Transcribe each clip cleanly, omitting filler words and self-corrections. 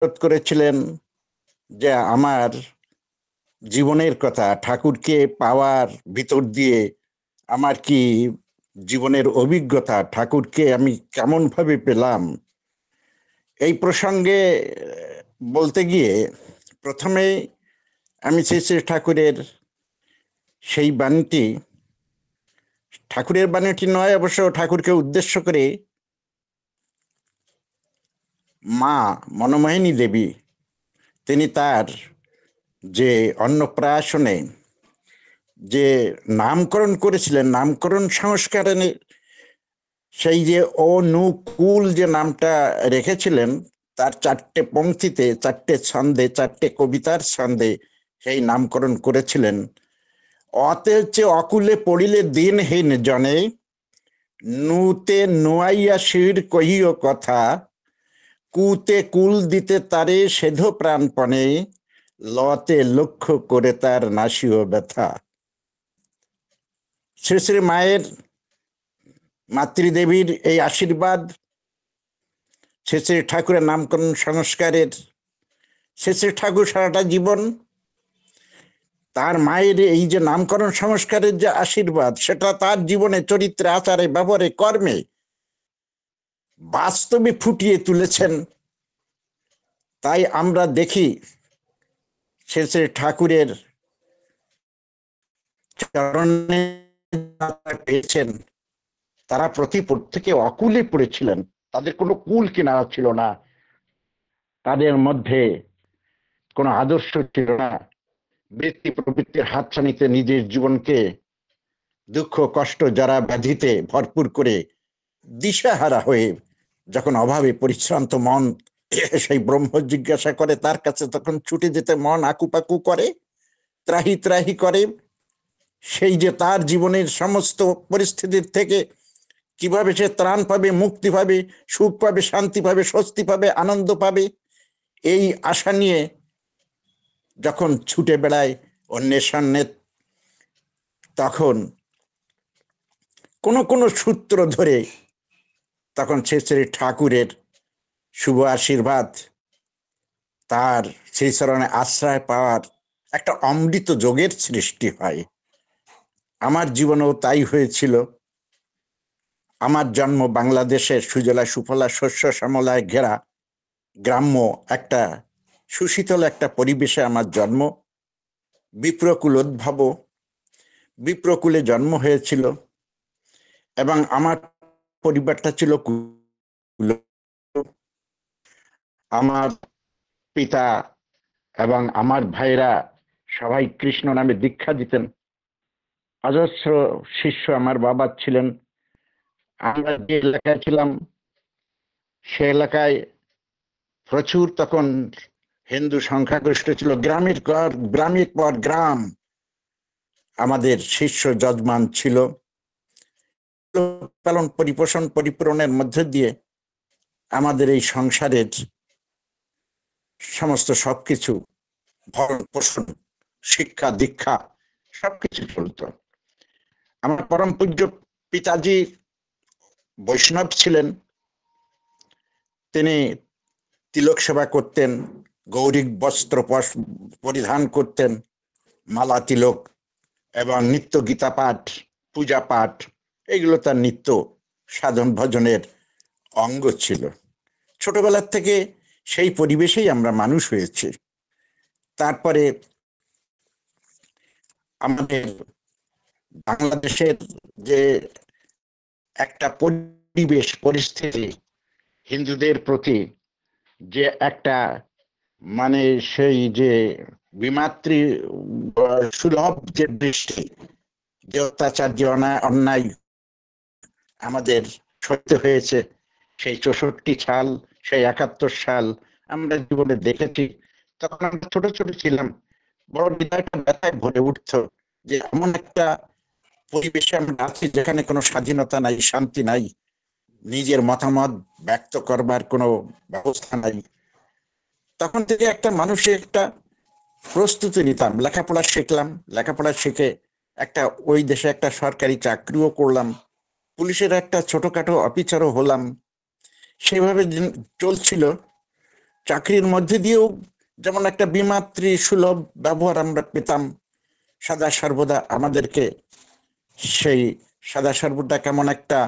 অনুরোধ করেছিলেন যে আমার জীবনের কথা, ঠাকুরকে পাওয়ার ভিতর দিয়ে আমার কি জীবনের অভিজ্ঞতা, ঠাকুরকে আমি কেমন ভাবে পেলাম, এই প্রসঙ্গে বলতে গিয়ে প্রথমে আমি শ্রী শ্রী ঠাকুরের সেই বাণীটি, ঠাকুরের বাণীটি নয় অবশ্য, ঠাকুরকে উদ্দেশ্য করে মা মনোমোহিনী দেবী তিনি তার যে অন্নপ্রাশনে যে নামকরণ করেছিলেন, নামকরণ সংস্কারে সেই যে অনুকূল যে নামটা রেখেছিলেন, তার 4টে পংক্তিতে, 4টে ছন্দে, 4টে কবিতার ছন্দে সেই নামকরণ করেছিলেন। অতে হচ্ছে অকুলে পড়িলে দিনহীন জনে, নুতে নোয়াইয়া শির কহিও কথা, কুতে কুল দিতে তারে সেধ প্রাণপণে, লতে লক্ষ্য করে তার নাসিও ব্যথা। শ্রী শ্রী মায়ের, মাতৃদেবীর এই আশীর্বাদ, শ্রী শ্রী ঠাকুরের নামকরণ সংস্কারের, শ্রী শ্রী ঠাকুর সারাটা জীবন তার মায়ের এই যে নামকরণ সংস্কারের যে আশীর্বাদ, সেটা তার জীবনে, চরিত্রে, আচারে, ব্যবহারে, কর্মে বাস্তবে ফুটিয়ে তুলেছেন। তাই আমরা দেখি শ্রী শ্রী ঠাকুরের চরণে পেয়েছেন, তারা প্রত্যেকে অকুলে পড়েছিলেন, তাদের কোনো কুল কিনারা ছিল না, তাদের মধ্যে কোনো আদর্শ ছিল না। বৃত্তি প্রবৃত্তির হাতছানিতে নিজের জীবনকে দুঃখ কষ্ট যারা ব্যাধিতে ভরপুর করে দিশাহারা হয়ে যখন অভাবে পরিশ্রান্ত মন সেই ব্রহ্ম জিজ্ঞাসা করে, তার কাছে তখন ছুটে যেতে মন আকুপাকু করে, ত্রাহি ত্রাহি করে। সেই যে তার জীবনের সমস্ত পরিস্থিতির থেকে কিভাবে সে ত্রাণ পাবে, মুক্তি পাবে, সুখ পাবে, শান্তি পাবে, স্বস্তি পাবে, আনন্দ পাবে, এই আশা নিয়ে যখন ছুটে বেড়ায় অন্যের সামনে, তখন কোনো কোনো সূত্র ধরে তখন শ্রী শ্রী ঠাকুরের শুভ আশীর্বাদ, তার সেই চরণে আশ্রয় পাওয়ার একটা অমৃত যোগের সৃষ্টি হয়। আমার জীবনেও তাই হয়েছিল। আমার জন্ম বাংলাদেশের সুজলা সুফলা শস্য শ্যামলায় ঘেরা গ্রাম্য একটা সুশীতল একটা পরিবেশে আমার জন্ম। বিপ্রকুলোদ্ভব, বিপ্রকুলে জন্ম হয়েছিল এবং আমার পরিবারটা ছিল আমার পিতা এবং আমার ভাইরা সবাই কৃষ্ণ নামে দীক্ষা দিতেন। অজস্র শিষ্য আমার বাবা ছিলেন। আমরা যে এলাকায় ছিলাম সে এলাকায় প্রচুর তখন হিন্দু সংখ্যাগরিষ্ঠ ছিল। গ্রামের পর গ্রাম আমাদের শিষ্য যজমান ছিল। পালন পরিপোষণ পরিপূরণের মধ্যে দিয়ে আমাদের এই সংসারের সমস্ত সবকিছু, ভরণ পোষণ, শিক্ষা দীক্ষা সবকিছু চলত। আমার পরম পূজ্য পিতাজি বৈষ্ণব ছিলেন। তিনি তিলক সেবা করতেন, গৌরিক বস্ত্র পরিধান করতেন, মালা তিলক এবং নিত্য গীতা পাঠ, পূজা পাঠ, এগুলো তার নিত্য সাধন ভজনের অঙ্গ ছিল। ছোটবেলার থেকে সেই পরিবেশেই আমরা মানুষ হয়েছি। তারপরে আমাদের বাংলাদেশের যে একটা পরিবেশ পরিস্থিতি, হিন্দুদের প্রতি যে একটা মানে সেই যে বিমাতৃ সুলভ যে দৃষ্টি, যে অত্যাচার, যে অন্যায় আমাদের সইতে হয়েছে, সেই 64 সাল, সেই 71 সাল আমরা জীবনে দেখেছি। তখন আমরা ছোট ছোট ছিলাম, বড় হৃদয়টা ব্যথায় ভরে উঠত যে এমন একটা পরিবেশে আমরা আছি যেখানে কোনো স্বাধীনতা নাই, শান্তি নাই, নিজের মতামত ব্যক্ত করবার কোনো ব্যবস্থা নাই। তখন থেকে একটা মানুষের একটা প্রস্তুতি নিতাম, লেখাপড়া শিখলাম, লেখাপড়া শিখে একটা ওই দেশে একটা সরকারি চাকরিও করলাম, পুলিশের একটা ছোটখাটো অফিসারও হলাম। সেভাবে চলছিল। চাকরির মধ্যে দিয়েও যেমন একটা বিমাতৃ সুলভ ব্যবহার আমরা পেতাম, সদা সর্বদা আমাদেরকে সেই সদা সর্বদা কেমন একটা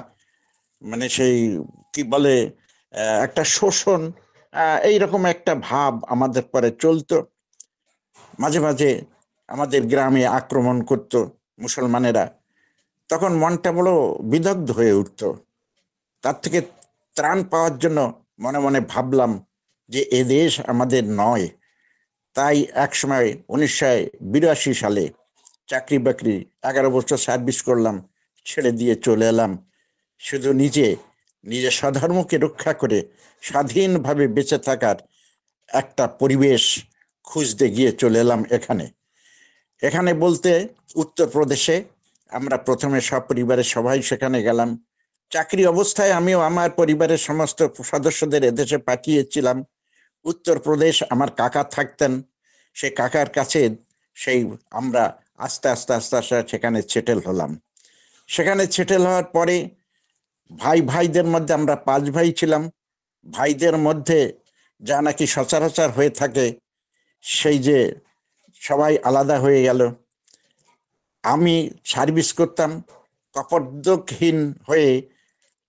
মানে সেই কি বলে একটা শোষণ, এইরকম একটা ভাব আমাদের পরে চলতো। মাঝে মাঝে আমাদের গ্রামে আক্রমণ করত মুসলমানেরা, তখন মনটা বড় বিদগ্ধ হয়ে উঠত। তার থেকে ত্রাণ পাওয়ার জন্য মনে মনে ভাবলাম যে এ দেশ আমাদের নয়। তাই একসময় 1982 সালে চাকরি বাকরি 11 বছর সার্ভিস করলাম, ছেড়ে দিয়ে চলে এলাম। শুধু নিজের স্বধর্মকে রক্ষা করে স্বাধীনভাবে বেঁচে থাকার একটা পরিবেশ খুঁজতে গিয়ে চলে এলাম এখানে বলতে উত্তরপ্রদেশে। আমরা প্রথমে সপরিবারে সবাই সেখানে গেলাম। চাকরি অবস্থায় আমিও আমার পরিবারের সমস্ত সদস্যদের এদেশে পাঠিয়েছিলাম। উত্তরপ্রদেশ আমার কাকা থাকতেন, সেই কাকার কাছে সেই আমরা আস্তে আস্তে আস্তে আস্তে সেখানে সেটেল হলাম। সেখানে সেটেল হওয়ার পরে ভাইদের মধ্যে আমরা 5 ভাই ছিলাম। ভাইদের মধ্যে যা নাকি সচরাচর হয়ে থাকে, সেই যে সবাই আলাদা হয়ে গেল। আমি সার্ভিস করতাম কপর্দকহীন হয়ে।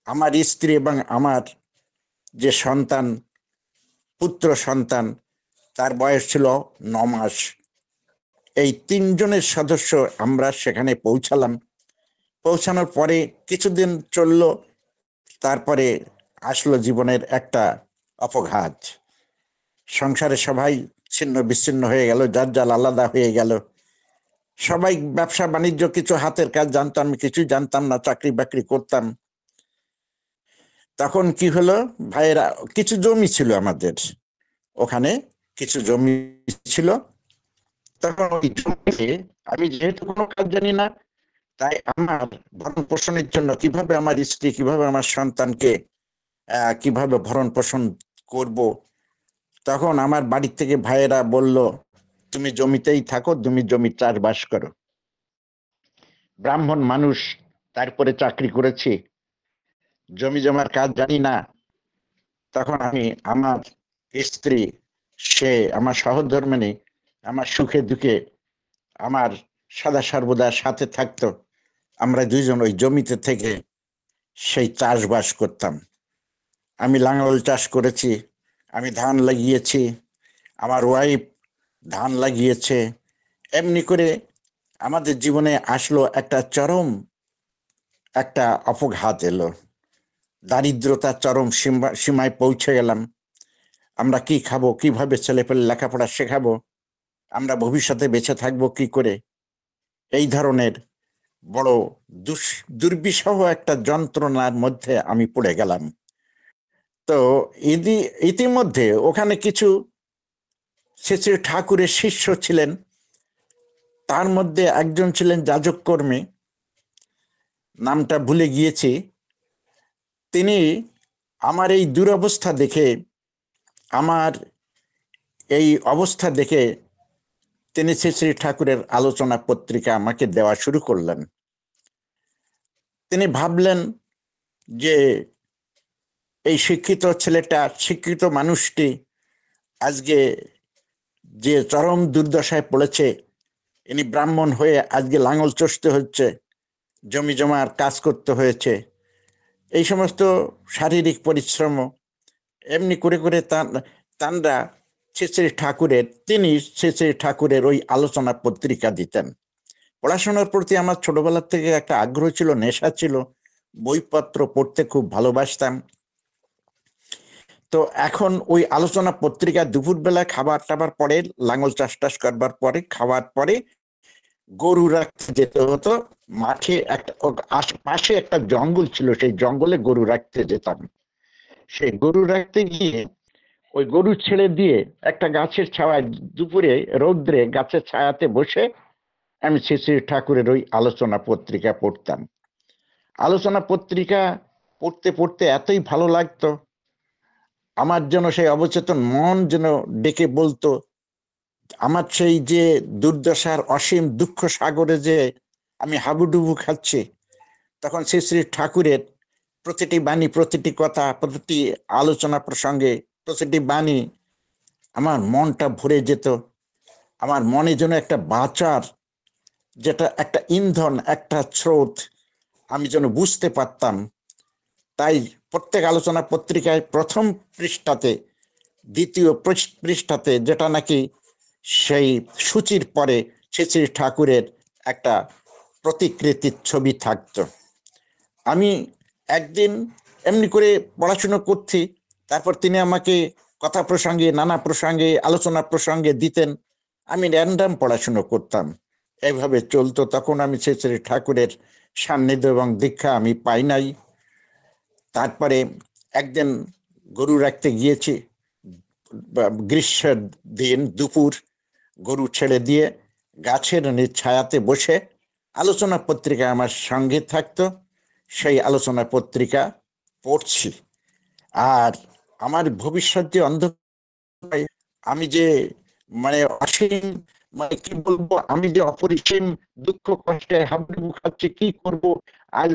আমার স্ত্রী এবং আমার যে সন্তান, পুত্র সন্তান, তার বয়স ছিল 9 মাস। এই 3 জনের সদস্য আমরা সেখানে পৌঁছালাম। পৌঁছানোর পরে কিছুদিন চললো, তারপরে আসলো জীবনের একটা অপঘাত। সংসারে সবাই ছিন্ন বিচ্ছিন্ন হয়ে গেল, যার যার আলাদা হয়ে গেল। সবাই ব্যবসা বাণিজ্য, কিছু হাতের কাজ জানতাম, আমি কিছুই জানতাম না, চাকরি বাকরি করতাম। তখন কি হলো, ভাইয়েরা কিছু জমি ছিল আমাদের ওখানে, কিছু জমি ছিল। তখন ওই জমিতে আমি যেহেতু কোনো কাজ জানি না, তাই আমার ভরণ পোষণের জন্য কিভাবে আমার স্ত্রী, কিভাবে আমার সন্তানকে কিভাবে ভরণ পোষণ করব, তখন আমার বাড়ি থেকে ভাইয়েরা বলল, তুমি জমিতেই থাকো, তুমি জমি চাষবাস করো। ব্রাহ্মণ মানুষ, তারপরে চাকরি করেছি, জমি জমার কাজ জানি না। তখন আমি, আমার স্ত্রী, সে আমার সহধর্মিণী, আমার সুখে দুঃখে আমার সদা সর্বদা সাথে থাকতো। আমরা দুইজন ওই জমিতে থেকে সেই চাষবাস করতাম। আমি লাঙল চাষ করেছি, আমি ধান লাগিয়েছি, আমার ওয়াইফ ধান লাগিয়েছে। এমনি করে আমাদের জীবনে আসলো একটা চরম একটা অপঘাত এলো। দারিদ্রতার চরম সীমায় পৌঁছে গেলাম। আমরা কি খাবো, কিভাবে ছেলেপেলে লেখাপড়া শেখাবো, আমরা ভবিষ্যতে বেঁচে থাকবো কি করে, এই ধরনের বড় দুর্বিষহ একটা যন্ত্রণার মধ্যে আমি পড়ে গেলাম। তো ইতিমধ্যে ওখানে কিছু শ্রী শ্রী ঠাকুরের শিষ্য ছিলেন। তার মধ্যে একজন ছিলেন যাজক কর্মী, নামটা ভুলে গিয়েছি। তিনি আমার এই দুরবস্থা দেখে, আমার এই অবস্থা দেখে তিনি শ্রী শ্রী ঠাকুরের আলোচনা পত্রিকা আমাকে দেওয়া শুরু করলেন। তিনি ভাবলেন যে এই শিক্ষিত ছেলেটা, শিক্ষিত মানুষটি আজকে যে চরম দুর্দশায় পড়েছে, ইনি ব্রাহ্মণ হয়ে আজকে লাঙল চষতে হচ্ছে, জমি জমার কাজ করতে হয়েছে, এই সমস্ত শারীরিক পরিশ্রম এমনি করে করে তানরা শ্রী শ্রী ঠাকুরের, তিনি শ্রী শ্রী ঠাকুরের ওই আলোচনা পত্রিকা দিতেন। পড়াশোনার প্রতি আমার ছোটবেলার থেকে একটা আগ্রহ ছিল, নেশা ছিল, বইপত্র পড়তে খুব ভালোবাসতাম। তো এখন ওই আলোচনা পত্রিকা দুপুরবেলা খাবার টাবার পরে, লাঙল চাষ টাস করবার পরে, খাওয়ার পরে গরু রাখতে যেতে হতো মাঠে। একটা পাশে একটা জঙ্গল ছিল, সেই জঙ্গলে গরু রাখতে যেতাম। সেই গরু রাখতে গিয়ে ওই গরু ছেড়ে দিয়ে একটা গাছের ছায়ায়, দুপুরে রৌদ্রে গাছের ছায়াতে বসে আমি শ্রী শ্রী ঠাকুরের ওই আলোচনা পত্রিকা পড়তাম। আলোচনা পত্রিকা পড়তে পড়তে এতই ভালো লাগতো, আমার যেন সেই অবচেতন মন যেন ডেকে বলতো, আমার সেই যে দুর্দশার অসীম দুঃখ সাগরে যে আমি হাবুডুবু খাচ্ছি, তখন শ্রী শ্রী ঠাকুরের প্রতিটি বাণী, প্রতিটি কথা, প্রতিটি আলোচনা প্রসঙ্গে প্রতিটি বাণী আমার মনটা ভরে যেত। আমার মনে যেন একটা বাঁচার যেটা একটা ইন্ধন, একটা স্রোত আমি যেন বুঝতে পারতাম। তাই প্রত্যেক আলোচনা পত্রিকায় প্রথম পৃষ্ঠাতে, দ্বিতীয় পৃষ্ঠাতে যেটা নাকি সেই সূচির পরে শ্রী শ্রী ঠাকুরের একটা প্রতিকৃতির ছবি থাকতো। আমি একদিন এমনি করে পড়াশুনো করছি, তারপর তিনি আমাকে কথা প্রসঙ্গে, নানা প্রসঙ্গে, আলোচনা প্রসঙ্গে দিতেন, আমি র্যান্ডাম পড়াশুনো করতাম। এইভাবে চলতো। তখন আমি শ্রী শ্রী ঠাকুরের সান্নিধ্য এবং দীক্ষা আমি পাই নাই। তারপরে একদিন গরু রাখতে গিয়েছি, গ্রীষ্মের দিন দুপুর, গরু ছেড়ে দিয়ে গাছের ছায়াতে বসে আলোচনা পত্রিকা আমার সঙ্গে থাকতো, সেই আলোচনা পত্রিকা পড়ছি। আর আমার ভবিষ্যৎ যে অন্ধকার, আমি যে মানে অসীম, মানে কি বলবো, আমি যে অপরিসীম দুঃখ কষ্টে হাবুডুবু খাচ্ছি, কি করব। আর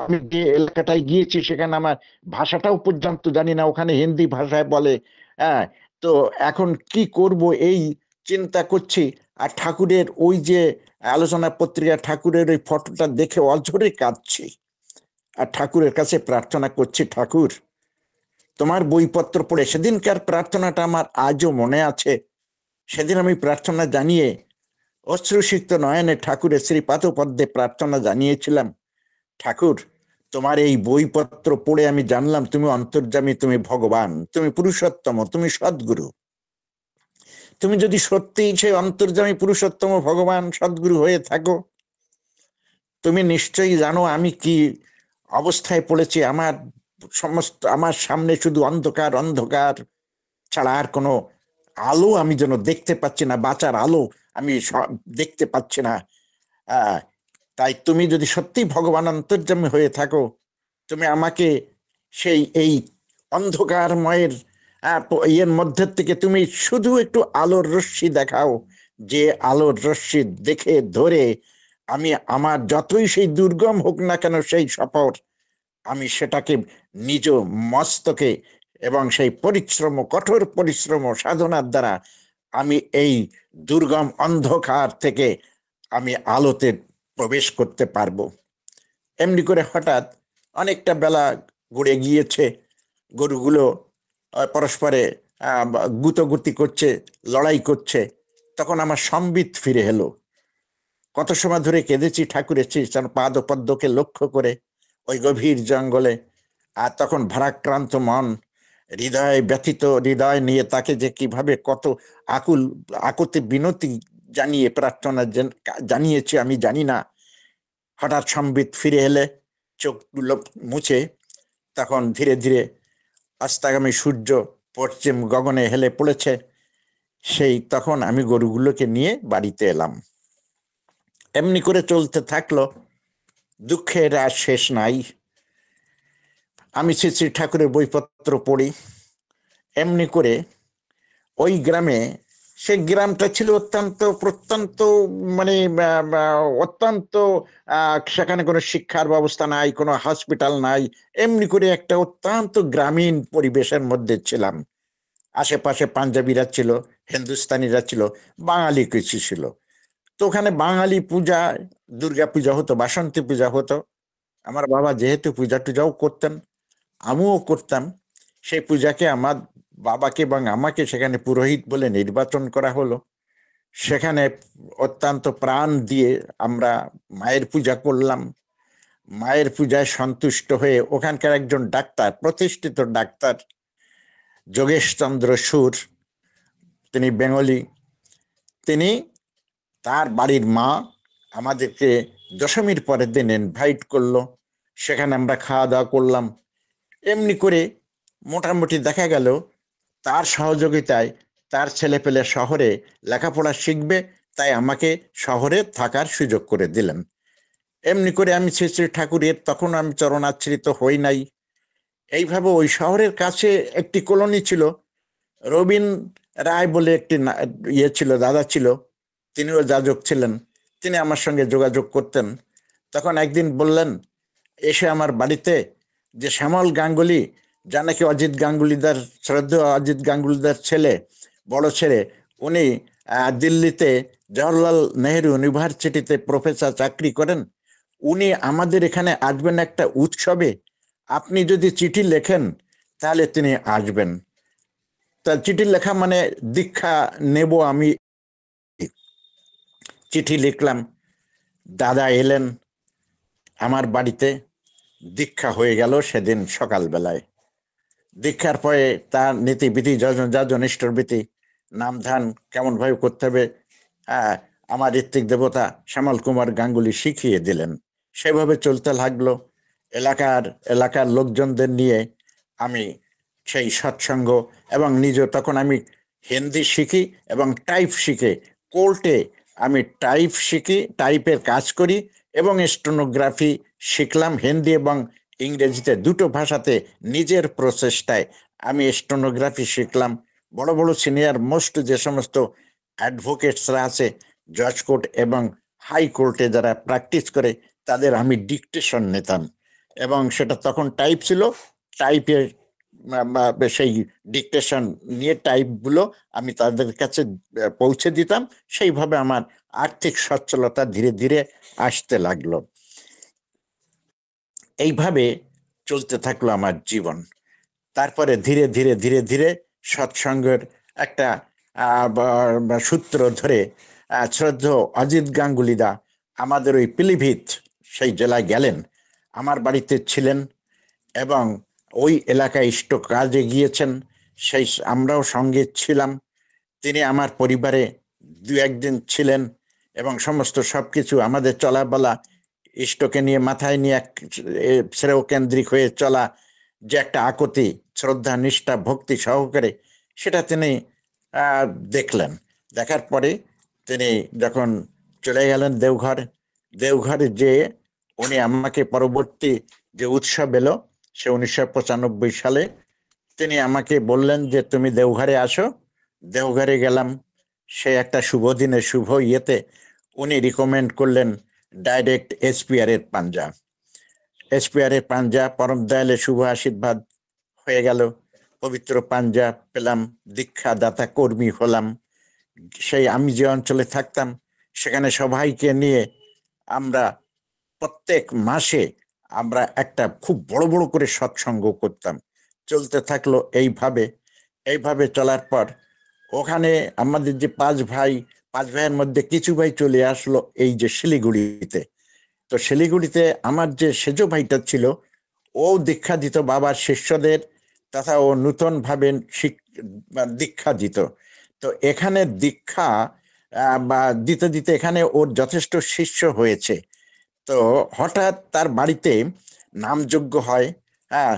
আমি যে এলাকাটায় গিয়েছি সেখানে আমার ভাষাটাও পর্যন্ত জানি না, ওখানে হিন্দি ভাষায় বলে। হ্যাঁ, তো এখন কি করব এই চিন্তা করছি। আর ঠাকুরের ওই যে আলোচনা পত্রিকা, ঠাকুরের ওই ফটোটা দেখে অঝরে কাঁদছি। আর ঠাকুরের কাছে প্রার্থনা করছি, ঠাকুর তোমার বইপত্র পড়ে সেদিনকার প্রার্থনাটা আমার আজও মনে আছে। সেদিন আমি প্রার্থনা জানিয়ে অশ্রুসিক্ত নয়নে ঠাকুরের শ্রীপাদপদ্মে প্রার্থনা জানিয়েছিলাম, ঠাকুর তোমার এই বইপত্র পড়ে আমি জানলাম তুমি অন্তর্যামী, তুমি ভগবান, তুমি পুরুষোত্তম, তুমি সদ্গুরু। তুমি যদি সত্যিই সেই অন্তর্যামী পুরুষোত্তম ভগবান সদ্গুরু হয়ে থাকো, তুমি নিশ্চয়ই জানো আমি কি অবস্থায় পড়েছি। আমার সমস্ত, আমার সামনে শুধু অন্ধকার, অন্ধকার ছাড়া আর কোনো আলো আমি যেন দেখতে পাচ্ছি না, বাঁচার আলো আমি দেখতে পাচ্ছি না। তাই তুমি যদি সত্যি ভগবান অন্তর্যামী হয়ে থাকো, তুমি আমাকে সেই এই অন্ধকারময়ের ইয়ের মধ্যে থেকে তুমি শুধু একটু আলোর রশ্মি দেখাও, যে আলোর রশ্মি দেখে ধরে আমি আমার যতই সেই দুর্গম হোক না কেন সেই সফর, আমি সেটাকে নিজ মস্তকে এবং সেই পরিশ্রম, কঠোর পরিশ্রম সাধনার দ্বারা আমি এই দুর্গম অন্ধকার থেকে আমি আলোতে প্রবেশ করতে পারবো। এমনি করে হঠাৎ অনেকটা বেলা গড়ে গিয়েছে, গরুগুলো পরস্পরে গুতোগুতি করছে, লড়াই করছে। তখন আমার সম্বিত ফিরে এলো। কত সময় ধরে কেঁদেছি ঠাকুরের পাদপদ্মকে লক্ষ্য করে ওই গভীর জঙ্গলে। আর তখন ভারাক্রান্ত মন, হৃদয় ব্যথিত হৃদয় নিয়ে তাকে যে কিভাবে কত আকুল আকুতি বিনতি জানিয়ে প্রার্থনা জানিয়েছি আমি জানি না। হঠাৎ সম্বিত ফিরে এলে চোখগুলো মুছে, তখন ধীরে ধীরে অস্তাগামী সূর্য পশ্চিম গগনে হেলে পড়েছে। সেই তখন আমি গরুগুলোকে নিয়ে বাড়িতে এলাম। এমনি করে চলতে থাকলো, দুঃখের আর শেষ নাই। আমি শ্রী শ্রী ঠাকুরের বইপত্র পড়ি। এমনি করে ওই গ্রামে, সে গ্রামটা ছিল অত্যন্ত প্রত্যন্ত, মানে অত্যন্ত, সেখানে কোনো শিক্ষার ব্যবস্থা নাই, কোনো হসপিটাল নাই। এমনি করে একটা অত্যন্ত গ্রামীণ পরিবেশের মধ্যে ছিলাম। আশেপাশে পাঞ্জাবিরা ছিল, হিন্দুস্তানিরা ছিল, বাঙালি কিছু ছিল। তো ওখানে বাঙালি পূজা, দুর্গা পূজা হতো, বাসন্তী পূজা হতো। আমার বাবা যেহেতু পূজা টুজাও করতেন, আমিও করতাম। সেই পূজাকে আমার বাবাকে এবং আমাকে সেখানে পুরোহিত বলে নির্বাচন করা হলো। সেখানে অত্যন্ত প্রাণ দিয়ে আমরা মায়ের পূজা করলাম। মায়ের পূজায় সন্তুষ্ট হয়ে ওখানকার একজন ডাক্তার, প্রতিষ্ঠিত ডাক্তার যোগেশচন্দ্র সুর, তিনি বেঙ্গলি, তিনি, তার বাড়ির মা আমাদেরকে দশমীর পরের দিন ইনভাইট করলো। সেখানে আমরা খাওয়া দাওয়া করলাম। এমনি করে মোটামুটি দেখা গেল তার সহযোগিতায় তার ছেলে পেলে শহরে লেখাপড়া শিখবে, তাই আমাকে শহরে থাকার সুযোগ করে দিলেন। এমনি করে আমি শ্রী শ্রী ঠাকুরের তখন আমি চরণাশ্রিত হই নাই। এইভাবে ওই শহরের কাছে একটি কলোনি ছিল, রবীন রায় বলে একটি ইয়ে ছিল, দাদা ছিল, তিনিও যাজক ছিলেন। তিনি আমার সঙ্গে যোগাযোগ করতেন। তখন একদিন বললেন, এসে আমার বাড়িতে যে শ্যামল গাঙ্গুলি, যা নাকি অজিত গাঙ্গুলিদার, শ্রদ্ধেয় অজিত গাঙ্গুলিদার ছেলে, বড় ছেলে, উনি দিল্লিতে জওহরলাল নেহেরু ইউনিভার্সিটিতে প্রফেসর চাকরি করেন। উনি আমাদের এখানে আসবেন একটা উৎসবে, আপনি যদি চিঠি লেখেন তাহলে তিনি আসবেন। তা চিঠি লেখা মানে দীক্ষা নেব আমি। চিঠি লিখলাম, দাদা এলেন আমার বাড়িতে, দীক্ষা হয়ে গেল সেদিন সকালবেলায়। দীক্ষার পরে তার নীতিবিধি যজন ইষ্টবিধি নাম ধ্যান কেমন ভাবে করতে হবে আমার ঋত্বিক দেবতা শ্যামল কুমার গাঙ্গুলি শিখিয়ে দিলেন। সেভাবে চলতে লাগলো। এলাকার লোকজনদের নিয়ে আমি সেই সৎসঙ্গ, এবং নিজে তখন আমি হিন্দি শিখি এবং টাইপ শিখে কোর্টে আমি টাইপের কাজ করি এবং স্টেনোগ্রাফি শিখলাম। হিন্দি এবং ইংরেজিতে দুটো ভাষাতে নিজের প্রচেষ্টায় আমি স্টেনোগ্রাফি শিখলাম। বড় বড় সিনিয়র মোস্ট যে সমস্ত অ্যাডভোকেটসরা আছে জজ কোর্ট এবং হাইকোর্টে যারা প্র্যাকটিস করে, তাদের আমি ডিকটেশন নিতাম, এবং সেটা তখন টাইপ ছিল। টাইপের সেই ডিকটেশন নিয়ে টাইপগুলো আমি তাদের কাছে পৌঁছে দিতাম। সেইভাবে আমার আর্থিক সচ্ছলতা ধীরে ধীরে আসতে লাগলো। এইভাবে চলতে থাকলো আমার জীবন। তারপরে ধীরে ধীরে ধীরে ধীরে সৎসঙ্গের একটা সূত্র ধরে শ্রদ্ধেয় অজিত গাঙ্গুলিদা আমাদের ওই পিলিভিত সেই জেলায় গেলেন, আমার বাড়িতে ছিলেন এবং ওই এলাকায় ইষ্ট কাজে গিয়েছেন। সেই আমরাও সঙ্গে ছিলাম। তিনি আমার পরিবারে দু একদিন ছিলেন এবং সমস্ত সবকিছু আমাদের চলাবলা ইষ্টকে নিয়ে মাথায় নিয়ে শ্রেয় কেন্দ্রিক হয়ে চলা, যে একটা আকুতি শ্রদ্ধা নিষ্ঠা ভক্তি সহকারে, সেটা তিনি দেখলেন। দেখার পরে তিনি যখন চলে গেলেন দেওঘরে যে উনি আমাকে পরবর্তী যে উৎসব এলো সে 1995 সালে তিনি আমাকে বললেন যে তুমি দেওঘরে আসো। দেওঘরে গেলাম। সে একটা শুভ দিনে শুভ ইয়েতে উনি রিকমেন্ড করলেন ডাইরেক্ট এসপিআরের পাঞ্জা পরম দয়ালে শুভ আশীর্বাদ হয়ে গেল। পবিত্র পাঞ্জা পেলাম, দীক্ষাদাতা কর্মী হলাম। সেই আমি যে অঞ্চলে থাকতাম সেখানে সবাইকে নিয়ে আমরা প্রত্যেক মাসে আমরা একটা খুব বড় বড় করে সৎসঙ্গ করতাম। চলতে থাকলো এইভাবে চলার পর ওখানে আমাদের যে পাঁচ ভাইয়ের মধ্যে কিছু ভাই চলে আসলো এই যে শিলিগুড়িতে। তো শিলিগুড়িতে আমার যে সেজ ভাইটা ছিল ও দীক্ষা দিত বাবার শিষ্যদের, তথা ও নূতন ভাবে দীক্ষা দিত। তো এখানে দীক্ষা বা দিতে দিতে এখানে ওর যথেষ্ট শিষ্য হয়েছে। তো হঠাৎ তার বাড়িতে নামযজ্ঞ হয়। হ্যাঁ,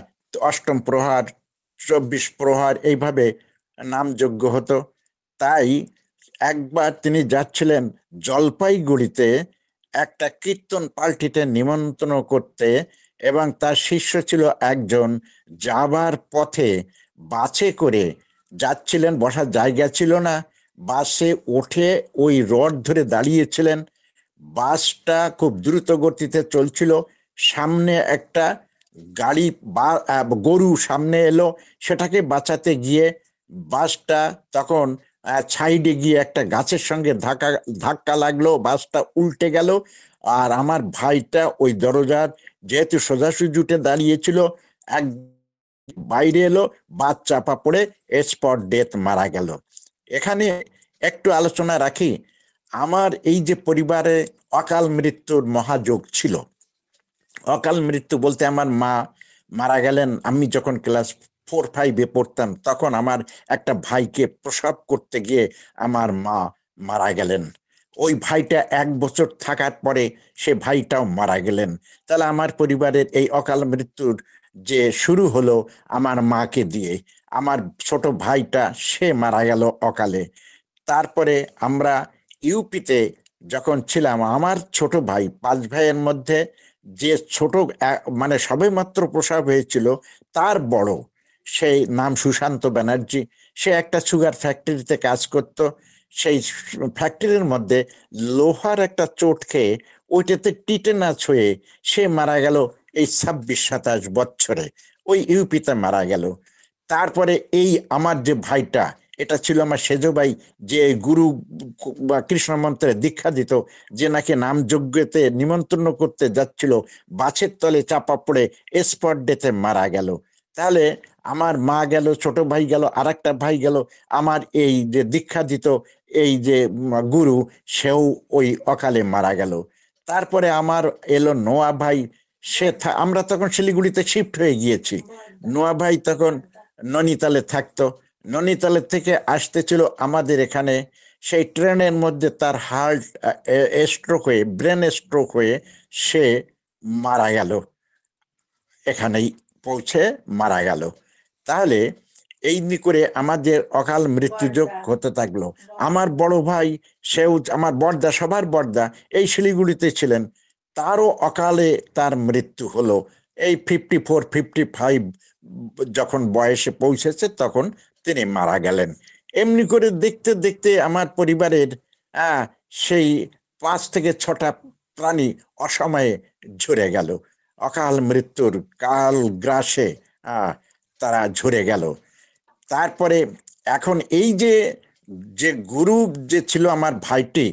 অষ্টম প্রহার 24 প্রহার এইভাবে নামযজ্ঞ হতো। তাই একবার তিনি যাচ্ছিলেন জলপাইগুড়িতে একটা কীর্তন পার্টিতে নিমন্ত্রণ করতে, এবং তার শিষ্য ছিল একজন। যাবার পথে বাসে করে যাচ্ছিলেন, বসার জায়গা ছিল না, বাসে ওঠে ওই রড ধরে দাঁড়িয়েছিলেন। বাসটা খুব দ্রুত গতিতে চলছিল। সামনে একটা গাড়ি বা গরু সামনে এলো, সেটাকে বাঁচাতে গিয়ে বাসটা তখন সাইডে গিয়ে একটা গাছের সঙ্গে ধাক্কা লাগলো, বাসটা উল্টে গেল। আর আমার ভাইটা ওই দরজার যেহেতু সোজাসুজি উঠে দাঁড়িয়েছিল এক বাইরে এলো, বাস চাপা পড়ে স্পট ডেথ মারা গেল। এখানে একটু আলোচনা রাখি, আমার এই যে পরিবারে অকাল মৃত্যুর মহাযোগ ছিল। অকাল মৃত্যু বলতে আমার মা মারা গেলেন আমি যখন ক্লাস 4-5-এ পড়তাম, তখন আমার একটা ভাইকে প্রসব করতে গিয়ে আমার মা মারা গেলেন। ওই ভাইটা 1 বছর থাকার পরে সে ভাইটাও মারা গেলেন। তাহলে আমার পরিবারের এই অকাল মৃত্যুর যে শুরু হলো আমার মাকে দিয়ে। আমার ছোট ভাইটা সে মারা গেল অকালে। তারপরে আমরা ইউপিতে যখন ছিলাম, আমার ছোট ভাই 5 ভাইয়ের মধ্যে যে ছোট মানে সবেমাত্র প্রসব হয়েছিল তার বড়, সেই নাম সুশান্ত ব্যানার্জি। সে একটা সুগার ফ্যাক্টরিতে কাজ করত। সেই ফ্যাক্টরির মধ্যে লোহার একটা চোট খেয়ে ওইটাতে টিটেনাস হয়ে সে মারা গেল এই 26-27 বছরে, ওই ইউপিতে মারা গেল। তারপরে এই আমার যে ভাইটা এটা ছিল আমার সেজো ভাই, যে গুরু বা কৃষ্ণ মন্ত্রে দীক্ষা দিত, যে নাকি নাম যজ্ঞতে নিমন্ত্রণ করতে যাচ্ছিল, বাছের তলে চাপা পড়ে স্পট ডেথে মারা গেল। তাহলে আমার মা গেল, ছোট ভাই গেল, আর একটা ভাই গেল, আমার এই যে দীক্ষা দিত এই যে গুরু, সেও ওই অকালে মারা গেল। তারপরে আমার এলো নোয়া ভাই, আমরা তখন শিলিগুড়িতে শিফট হয়ে গিয়েছি। নোয়া ভাই তখন ননিতালে থাকতো। ননিতালের থেকে আসতেছিল আমাদের এখানে, সেই ট্রেনের মধ্যে তার হার্ট স্ট্রোক হয়ে, ব্রেন স্ট্রোক হয়ে সে মারা গেল, এখানেই পৌঁছে মারা গেল। তাহলে এই করে আমাদের অকাল মৃত্যু যোগ হতে থাকলো। আমার বড় ভাই, সেও আমার বড়দা, সবার বড়দা, এই শিলিগুড়িতে ছিলেন, তারও অকালে তার মৃত্যু হলো। এই 54-55 যখন বয়সে পৌঁছেছে তখন তিনি মারা গেলেন। এমনি করে দেখতে দেখতে আমার পরিবারের সেই 5 থেকে 6টা প্রাণী অসময়ে ঝরে গেল, অকাল মৃত্যুর কাল গ্রাসে তারা ঝরে গেল। তারপরে এখন এই যে যে গুরু যে ছিল আমার ভাইটি,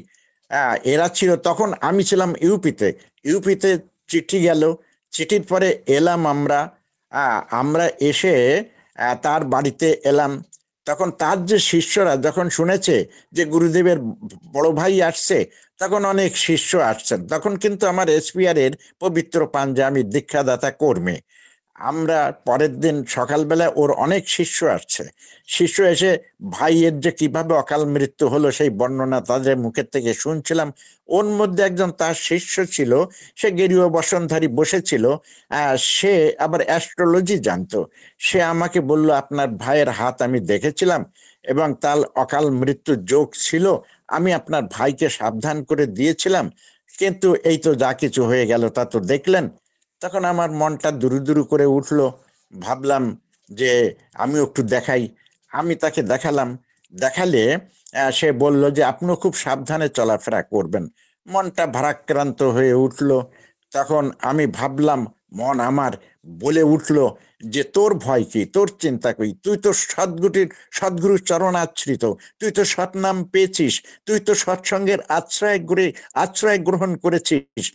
এরা ছিল, তখন আমি ছিলাম ইউপিতে। ইউপিতে চিঠি গেল, চিঠির পরে এলাম আমরা। আমরা এসে তার বাড়িতে এলাম। তখন তার যে শিষ্যরা যখন শুনেছে যে গুরুদেবের বড় ভাই আসছে, তখন অনেক শিষ্য আসছেন। তখন কিন্তু আমার এসপিআর এর পবিত্র পাঞ্জাবি দীক্ষাদাতা কর্মী। আমরা পরের দিন সকালবেলা ওর অনেক শিষ্য আসছে। শিষ্য এসে ভাইয়ের যে কিভাবে অকাল মৃত্যু হলো সেই বর্ণনা তাদের মুখের থেকে শুনছিলাম। ওর মধ্যে একজন তার শিষ্য ছিল, সে গেরুয়া বসনধারী বসেছিল, সে আবার অ্যাস্ট্রোলজি জানতো। সে আমাকে বলল, আপনার ভাইয়ের হাত আমি দেখেছিলাম এবং তার অকাল মৃত্যুর যোগ ছিল, আমি আপনার ভাইকে সাবধান করে দিয়েছিলাম, কিন্তু এই তো যা কিছু হয়ে গেল তা তো দেখলেন। তখন আমার মনটা দুরু দুরু করে উঠলো। ভাবলাম যে আমিও একটু দেখাই। আমি তাকে দেখালাম। দেখালে সে বলল যে আপনিও খুব সাবধানে চলাফেরা করবেন। মনটা ভারাক্রান্ত হয়ে উঠলো। তখন আমি ভাবলাম, মন আমার বলে উঠলো যে তোর ভয় কি, তোর চিন্তা কই, তুই তো সদ্গুরুর চরণ আশ্রিত, তুই তো সৎনাম পেয়েছিস, তুই তো সৎসঙ্গের আশ্রয় গ্রহণ করেছিস,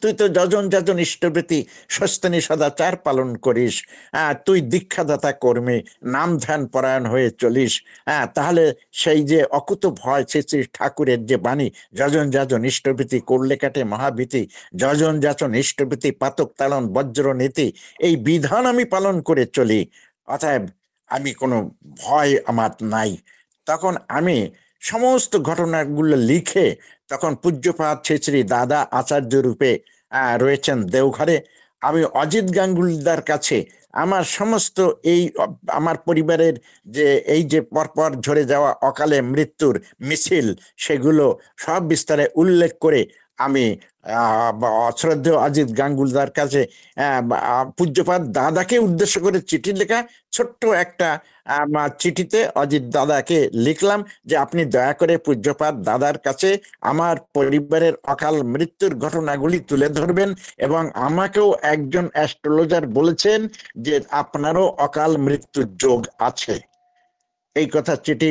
তুই তো যজন যজন ইষ্টবৃত্তি সস্তানি সদাচার পালন করিস, তুই দীক্ষাদাতা কর্মী, নাম ধ্যান পরায়ণ হয়ে চলিস। তাহলে সেই যে অকুত ভয় শ্রী ঠাকুরের যে বাণী, যজন যাজন ইষ্টবৃত্তি করলে কাটে মহাভীতি, যজন যাচন ইষ্টবৃত্তি পাতক তালন বজ্র নীতি, এই বিধান আমি পালন করে চলি, অতএব আমি কোনো ভয় আমার নাই। তখন আমি সমস্ত ঘটনাগুলো লিখে, তখন পূজ্যপাদ শ্রী দাদা আচার্য রূপে রয়েছেন দেওঘরে, আমি অজিত গাঙ্গুলিদার কাছে আমার সমস্ত এই আমার পরিবারের যে এই যে পরপর ঝরে যাওয়া অকালে মৃত্যুর মিছিল, সেগুলো সব বিস্তারে উল্লেখ করে আমি শ্রদ্ধেয় অজিত গাঙ্গুলিদার কাছে পূজ্যপাদ দাদাকে উদ্দেশ্য করে চিঠি লেখা, ছোট্ট একটা চিঠিতে অজিত দাদাকে লিখলাম যে আপনি দয়া করে পূজ্যপাদ দাদার কাছে আমার পরিবারের অকাল মৃত্যুর ঘটনাগুলি তুলে ধরবেন, এবং আমাকেও একজন অ্যাস্ট্রোলজার বলেছেন যে আপনারও অকাল মৃত্যুর যোগ আছে। এই কথা চিঠি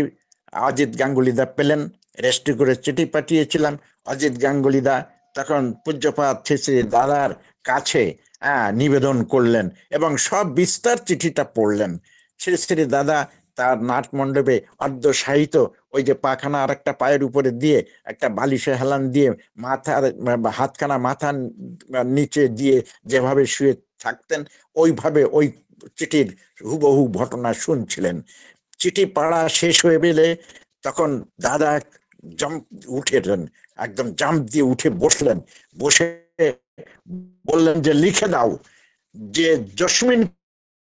অজিত গাঙ্গুলিদা পেলেন, রেজিস্ট্রি করে চিঠি পাঠিয়েছিলাম। অজিত গাঙ্গুলিদা তখন পূজ্যপাদ শ্রী দাদার কাছে নিবেদন করলেন এবং সব বিস্তার চিঠিটা পড়লেন। শ্রী শ্রী দাদা তার নাট মণ্ডপে অর্ধ সাহিত্য, ওই যে পাখানা আর একটা পায়ের উপরে দিয়ে একটা বালিশে হেলান দিয়ে মাথার হাতখানা মাথার নিচে দিয়ে যেভাবে শুয়ে থাকতেন, ওইভাবে ওই চিঠির হুবহু ঘটনা শুনছিলেন। চিঠি পড়া শেষ হয়ে গেলে তখন দাদা উঠেলেন, একদম জাম্প দিয়ে উঠে বসলেন, বসে বললেন যে লিখে দাও যে জস্মিন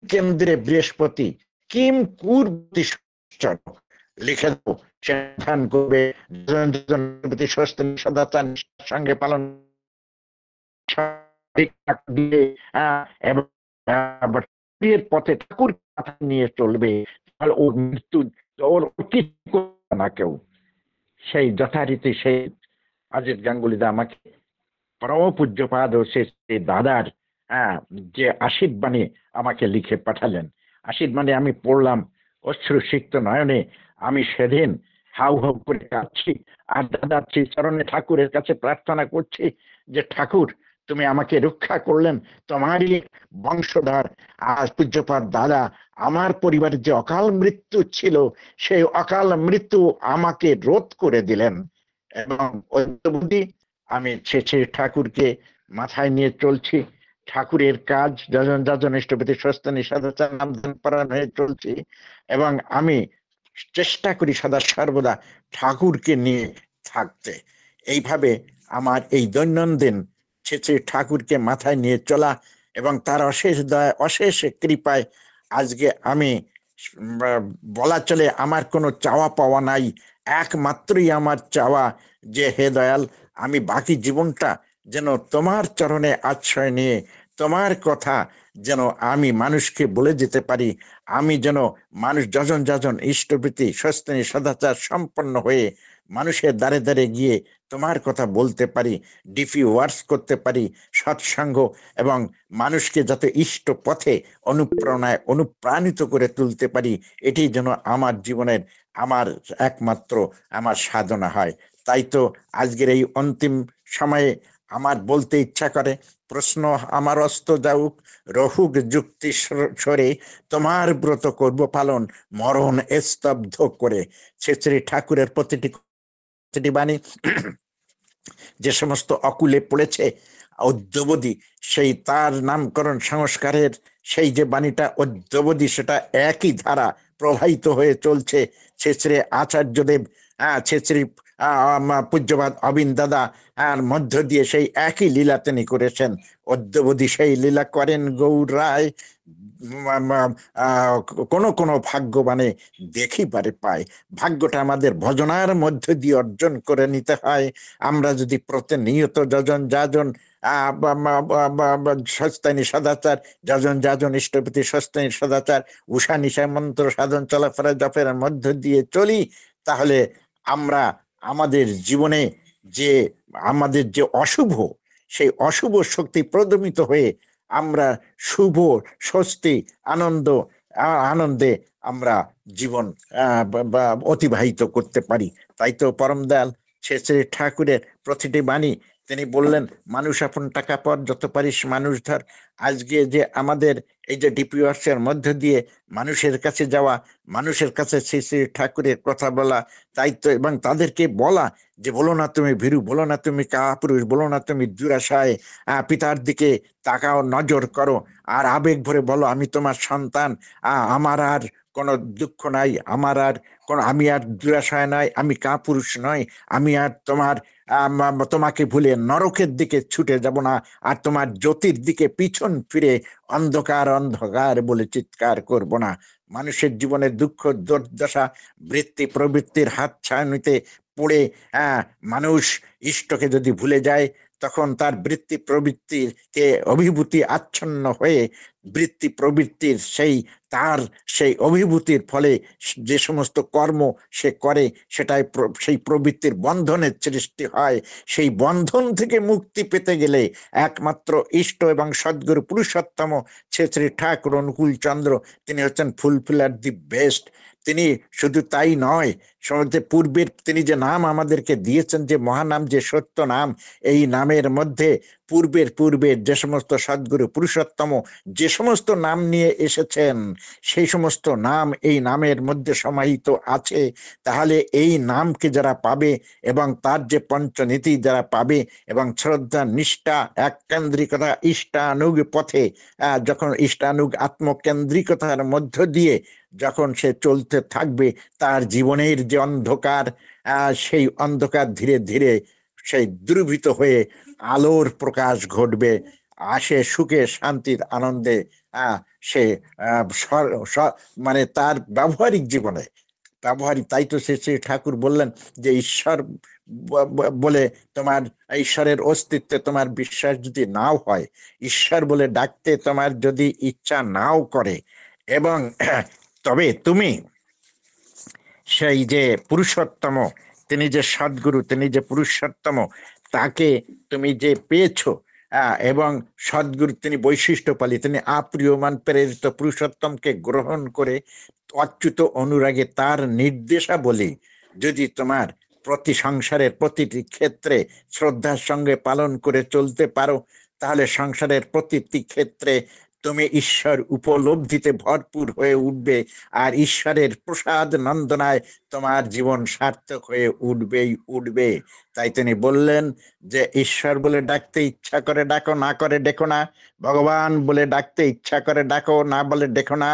কেন্দ্রে বৃহস্পতি কিম কুর্বতি লিখে দাও, ধ্যান করবে, সদাচার সঙ্গে পালন এবং পথে ঠাকুর নিয়ে চলবে, ওর মৃত্যু ওর কিছু না কেউ। সেই যথারীতি সেই অজিত গাঙ্গুলিদা আমাকে পরম পূজ্যপাদ ও সেই দাদার যে আশীর্বাণী আমাকে লিখে পাঠালেন। আশীর্বাণী আমি পড়লাম, অশ্রুসিক্ত নয়নে আমি সেদিন হাউ হাউ করে কাঁদছি আর দাদার চরণে ঠাকুরের কাছে প্রার্থনা করছি যে ঠাকুর তুমি আমাকে রক্ষা করলেন, তোমারই বংশধর আর পূজ্যপাত দাদা আমার পরিবারের যে অকাল মৃত্যু ছিল সেই অকাল মৃত্যু আমাকে রোধ করে দিলেন। এবং অদ্যবধি আমি শেষে ঠাকুরকে মাথায় নিয়ে চলছি, ঠাকুরের কাজ যজন যজন ইষ্টপতি স্বস্তানি সদাচার নাম ধ্যান পরায়ণ হয়ে চলছি, এবং আমি চেষ্টা করি সদা সর্বদা ঠাকুরকে নিয়ে থাকতে। এইভাবে আমার এই দৈনন্দিন শেষে ঠাকুরকে মাথায় নিয়ে চলা এবং তার অশেষ দয়া অশেষ কৃপায় আজকে আমি বলা চলে আমার কোনো চাওয়া পাওয়া নাই। একমাত্রই আমার চাওয়া যে হে দয়াল, আমি বাকি জীবনটা যেন তোমার চরণে আশ্রয় নিয়ে তোমার কথা যেন আমি মানুষকে বলে যেতে পারি, আমি যেন মানুষ যজন যজন ইষ্টপ্রীতি সস্তানি সদাচার সম্পন্ন হয়ে মানুষের দ্বারে দ্বারে গিয়ে তোমার কথা বলতে পারি, ডিপি ওয়ার্কস করতে পারি, সৎসঙ্গ এবং মানুষকে যাতে ইষ্ট পথে অনুপ্রেরণায় অনুপ্রাণিত করে তুলতে পারি, এটি যেন আমার জীবনের আমার একমাত্র আমার সাধনা হয়। তাই তো আজকের এই অন্তিম সময়ে আমার বলতে ইচ্ছা করে, প্রশ্ন আমার অস্ত যাউক রহুক যুক্তি সরে, তোমার ব্রত করব পালন মরণ স্তব্ধ করে। শ্রী ঠাকুরের প্রতিটি বাণী যে সমস্ত অকুলে পড়েছে অদ্যবধি সেই তার নামকরণ সংস্কারের সেই যে বাণীটা অদ্যবধি সেটা একই ধারা প্রবাহিত হয়ে চলছে। শ্রী আচার্যদেব শ্রী পূজ্যপাদ অবিন দাদা আর মধ্য দিয়ে সেই একই লীলা তিনি করেছেন, অদ্যবধি সেই লীলা করেন গৌর রায়। কোনো কোনো ভাগ্যবানে দেখি পারে পায়, ভাগ্যটা আমাদের ভজনার মধ্য দিয়ে অর্জন করে নিতে হয়। আমরা যদি প্রতিনিয়ত যজন যাজন সস্তানি সদাচার যজন যাজন ইষ্টপতি সস্তানি সদাচার উষা নিশা মন্ত্র সাধন চলাফেরা জপের মধ্য দিয়ে চলি, তাহলে আমরা আমাদের জীবনে যে আমাদের যে অশুভ সেই অশুভ শক্তি প্রদমিত হয়ে আমরা শুভ স্বস্তি আনন্দে আমরা জীবন অতিবাহিত করতে পারি। তাই তো পরম দয়াল শ্রী ঠাকুরের প্রতিটি বাণী তিনি বললেন, মানুষ আপন টাকা পর যত পারিস মানুষ ধর। আজকে যে আমাদের এই যে ডিপিওয়ার্সের মধ্য দিয়ে মানুষের কাছে যাওয়া, মানুষের কাছে শ্রী শ্রী ঠাকুরের কথা বলা, তাই তো এবং তাদেরকে বলা যে বলো না তুমি ভীরু, বলো না তুমি কাপুরুষ, বলো না তুমি দুরাশায়, পিতার দিকে তাকাও নজর করো আর আবেগ ভরে বলো আমি তোমার সন্তান, আমার আর কোনো দুঃখ নাই, আমার আর কোন আমি আর দুরাশায় নয়, আমি কাপুরুষ নয়, আমি আর তোমাকে ভুলে নরকের দিকে ছুটে যাব না, আর তোমার জ্যোতির দিকে পিছন ফিরে অন্ধকার অন্ধকার বলে চিৎকার করব না। মানুষের জীবনের দুঃখ দুর্দশা বৃত্তি প্রবৃত্তির হাত ছায়ানিতে পড়ে মানুষ ইষ্টকে যদি ভুলে যায়, তখন তার বৃত্তি প্রবৃত্তিকে অভিভূতি আচ্ছন্ন হয়ে বৃত্তি প্রবৃত্তির তার সেই অভিভূতির ফলে যে সমস্ত কর্ম সে করে সেটাই সেই প্রবৃত্তির বন্ধনের সৃষ্টি হয়। সেই বন্ধন থেকে মুক্তি পেতে গেলে একমাত্র ইষ্ট এবং সদ্গুরু পুরুষোত্তম শ্রী ঠাকুর অনুকূল চন্দ্র তিনি হচ্ছেন ফুলফিলার দি বেস্ট। তিনি শুধু তাই নয়, পূর্বের তিনি যে নাম আমাদেরকে দিয়েছেন, যে মহানাম, যে সত্য নাম, এই নামের মধ্যে পূর্বের যে সমস্ত সদ্গুরু পুরুষোত্তম যে সমস্ত নাম নিয়ে এসেছেন সেই সমস্ত নাম এই নামের মধ্যে সমাহিত আছে। তাহলে এই নামকে যারা পাবে এবং তার যে পঞ্চনীতি যারা পাবে এবং শ্রদ্ধা নিষ্ঠা এককেন্দ্রিকতা ইষ্টানুগ পথে যখন ইষ্টানুগ আত্মকেন্দ্রিকতার মধ্য দিয়ে যখন সে চলতে থাকবে, তার জীবনের যে অন্ধকার সেই অন্ধকার ধীরে ধীরে সেই দূরীভূত হয়ে আলোর প্রকাশ ঘটবে, আসে সুখে শান্তির আনন্দে সে মানে তার ব্যবহারিক জীবনে তাই তো শ্রী ঠাকুর বললেন যে ঈশ্বর বলে তোমার ঈশ্বরের অস্তিত্বে তোমার বিশ্বাস যদি নাও হয়, ঈশ্বর বলে ডাকতে তোমার যদি ইচ্ছা নাও করে, এবং তবে তুমি সেই যে পুরুষোত্তম তিনি যে সদ্গুরু তিনি যে পুরুষোত্তম তাকে তুমি যে পেয়েছো, এবং সদ্গুরু তিনি বৈশিষ্ট্যপালী, তিনি আপ্রিয়মান প্রেরিত পুরুষোত্তমকে গ্রহণ করে অচ্যুত অনুরাগে তার নির্দেশাবলী যদি তোমার প্রতি সংসারের প্রতিটি ক্ষেত্রে শ্রদ্ধার সঙ্গে পালন করে চলতে পারো, তাহলে সংসারের প্রতিটি ক্ষেত্রে তুমি ঈশ্বর উপলব্ধিতে ভরপুর হয়ে উঠবে, আর ঈশ্বরের প্রসাদ নন্দনায় তোমার জীবন সার্থক হয়ে উঠবেই উঠবে। তাই তিনি বললেন যে ঈশ্বর বলে ডাকতে ইচ্ছা করে ডাকো, না করে ডেকো না। ভগবান বলে ডাকতে ইচ্ছা করে ডাকো, না বলে ডেকো না।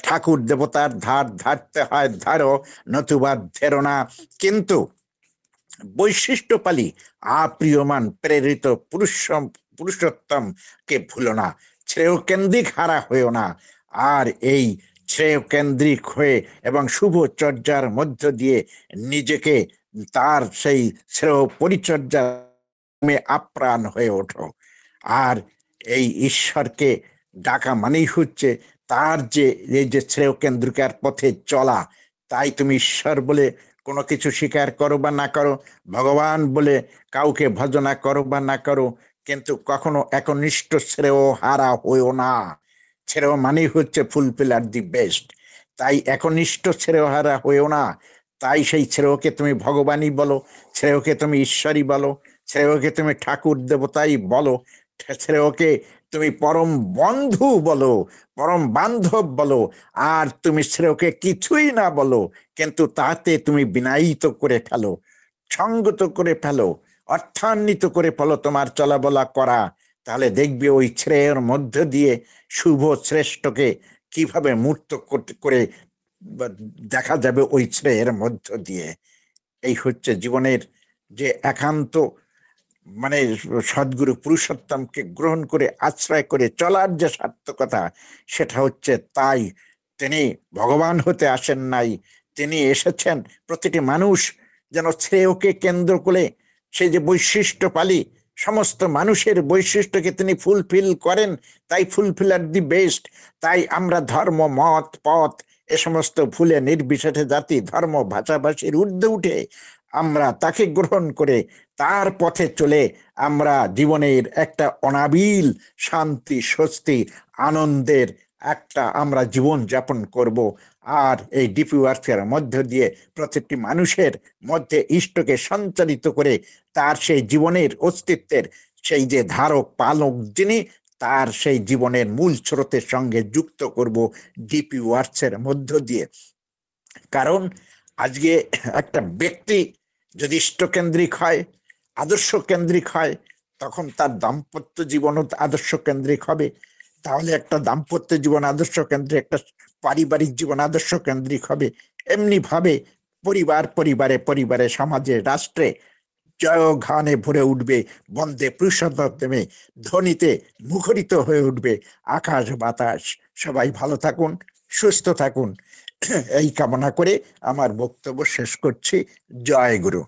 ঠাকুর দেবতার ধার ধারতে হয় ধারো, নতুবা ধেরো না। কিন্তু বৈশিষ্ট্যপালী আপ্রিয়মান প্রেরিত পুরুষোত্তম কে ভুলো না, শ্রেয় কেন্দ্রিক হারা হয়েও না। আর এই শ্রেয় কেন্দ্রিক হয়ে এবং শুভ চর্যার মধ্য দিয়ে নিজেকে তার সেই শ্রেয় পরিচর্যা আপ্রাণ হয়ে ওঠো। আর এই ঈশ্বরকে ডাকা মানেই হচ্ছে তার যে এই যে শ্রেয় কেন্দ্রিকার পথে চলা। তাই তুমি ঈশ্বর বলে কোনো কিছু স্বীকার করো বা না করো, ভগবান বলে কাউকে ভজনা করো বা না করো, কিন্তু কখনো একনিষ্ঠ শ্রেয় হারা হইও না। শ্রেয় মানেই হচ্ছে ফুলফিল আর দি বেস্ট। তাই একনিষ্ঠ শ্রেয় হারা হইও না। তাই সেই শ্রেয়কে তুমি ভগবানই বলো, শ্রেয়কে তুমি ঈশ্বরই বলো, শ্রেয়কে তুমি ঠাকুর দেবতাই বলো, শ্রেয়কে তুমি পরম বন্ধু বলো, পরম বান্ধব বলো। আর তুমি শ্রেয়কে কিছুই না বলো, কিন্তু তাতে তুমি বিনায়িত করে ফেলো, সঙ্গত করে ফেলো, অর্থান্বিত করে ফেলো তোমার চলাবলা করা। তাহলে দেখবে ওই শ্রেয়ের মধ্য দিয়ে শুভ শ্রেষ্ঠকে কিভাবে মূর্ত করে দেখা যাবে ওই শ্রেয়ের মধ্য দিয়ে। এই হচ্ছে জীবনের যে একান্ত মানে সদ্গুরু পুরুষোত্তমকে গ্রহণ করে আশ্রয় করে চলার যে সার্থকতা, সেটা হচ্ছে তাই তিনি ভগবান হতে আসেন নাই, তিনি এসেছেন প্রতিটি মানুষ যেন শ্রেয়কে কেন্দ্র করে সেই যে বৈশিষ্ট্যপালী সমস্ত মানুষের বৈশিষ্ট্যকে তিনি ফুলফিল করেন। তাই ফুলফিল আর দি বেস্ট। তাই আমরা ধর্ম মত পথ এ সমস্ত ভুলে নির্বিশেষে জাতি ধর্ম ভাষাভাষীর ঊর্ধ্বে উঠে আমরা তাকে গ্রহণ করে তার পথে চলে আমরা জীবনের একটা অনাবিল শান্তি স্বস্তি আনন্দের একটা আমরা জীবন যাপন করব। আর এই ডিপি ওয়ার্কের মধ্য দিয়ে প্রত্যেকটি মানুষের মধ্যে ইষ্টকে সঞ্চালিত করে তার সেই জীবনের অস্তিত্বের সেই যে ধারক পালক যিনি, তার সেই জীবনের মূল স্রোতের সঙ্গে যুক্ত করব ডিপি ওয়ার্কসের মধ্য দিয়ে। কারণ আজকে একটা ব্যক্তি যদি ইষ্টকেন্দ্রিক হয়, আদর্শ কেন্দ্রিক হয়, তখন তার দাম্পত্য জীবনও আদর্শ কেন্দ্রিক হবে। তাহলে একটা দাম্পত্য জীবন আদর্শ কেন্দ্রিক, একটা পারিবারিক জীবন আদর্শ কেন্দ্রিক হবে। এমনি ভাবে পরিবার পরিবারে পরিবারে সমাজে রাষ্ট্রে জয় গানে ভরে উঠবে, বন্দে পুরুষোত্তমে ধ্বনিতে মুখরিত হয়ে উঠবে আকাশ বাতাস। সবাই ভালো থাকুন, সুস্থ থাকুন, এই কামনা করে আমার বক্তব্য শেষ করছি। জয় গুরু।